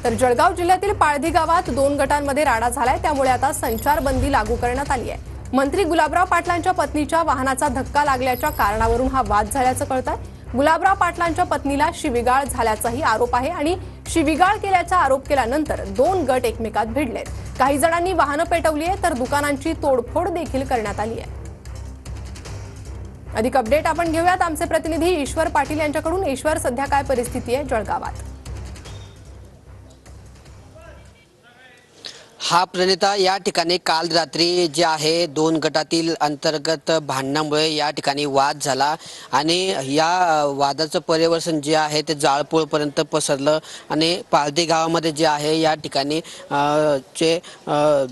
तर जळगाव जिल्ह्यातील पाळधी गावात 2 गटांमध्ये राडा झालाय, त्यामुळे आता संचारबंदी लागू करण्यात आली आहे। मंत्री गुलाबराव पाटलांच्या पत्नीच्या वाहनाचा धक्का लागल्याच्या कारणावरून हा वाद झाल्याचं कळतंय। गुलाबराव पाटलांच्या पत्नीला शिवीगाळ झाल्याचाही आरोप आहे आणि शिवीगाळ केल्याचा आरोप केल्यानंतर 2 गट एकमेकात भिडलेत। काही जणांनी वाहनं पेटवली आहे, तर दुकानांची तोडफोड देखील करण्यात आली आहे। अधिक अपडेट आपण घेऊयात आमचे प्रतिनिधी ईश्वर पाटील यांच्याकडून। ईश्वर, सध्या काय परिस्थिती आहे जळगावात? हा प्रणिता, या ठिकाणी काल रात्री जे आहे 2 गटातील अंतर्गत भांडणामुळे या ठिकाणी वाद झाला आणि या वादाचं पर्यवसन जे आहे ते जाळपोळपर्यंत पसरलं आणि पाळधी गावामध्ये जे आहे या ठिकाणी जे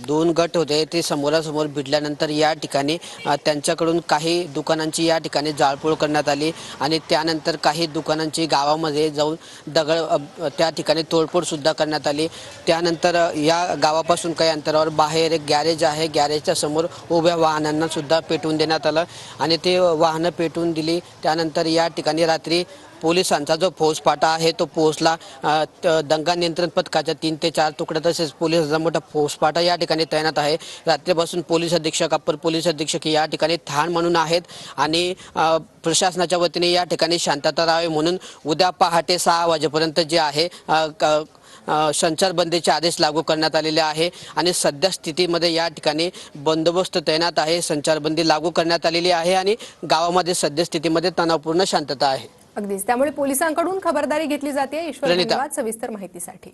2 गट होते ते समोरासमोर भिडल्यानंतर या ठिकाणी त्यांच्याकडून काही दुकानांची या ठिकाणी जाळपोळ करण्यात आली आणि त्यानंतर काही दुकानांची गावामध्ये जाऊन दगड त्या ठिकाणी तोडफोड सुद्धा करण्यात आली। त्यानंतर या गावापासून काही अंतरावर बाहेर एक गॅरेज आहे, गॅरेजच्या समोर उभ्या वाहनांना सुद्धा पेटवून देण्यात आलं आणि ते वाहनं पेटवून दिली। त्यानंतर या ठिकाणी रात्री पोलिसांचा जो फौजफाटा आहे तो पोहोचला। दंगा नियंत्रण पथकाच्या 3 ते 4 तुकड्या तसेच पोलिसांचा मोठा फौजफाटा या ठिकाणी तैनात आहे। रात्रीपासून पोलीस अधीक्षक, अप्पर पोलीस अधीक्षक या ठिकाणी ठाण म्हणून आहेत आणि प्रशासनाच्या वतीने या ठिकाणी शांतता राहावी म्हणून उद्या पहाटे 6 वाजेपर्यंत जे आहे संचारबंदीचे आदेश लागू करण्यात आलेले आहे आणि सध्या स्थितीमध्ये या ठिकाणी बंदोबस्त तैनात आहे। संचारबंदी लागू करण्यात आलेली आहे आणि गावामध्ये सध्या स्थितीमध्ये तणावपूर्ण शांतता आहे। अगदीच, त्यामुळे पोलिसांकडून खबरदारी घेतली जाते। ईश्वर, धन्यवाद सविस्तर माहितीसाठी।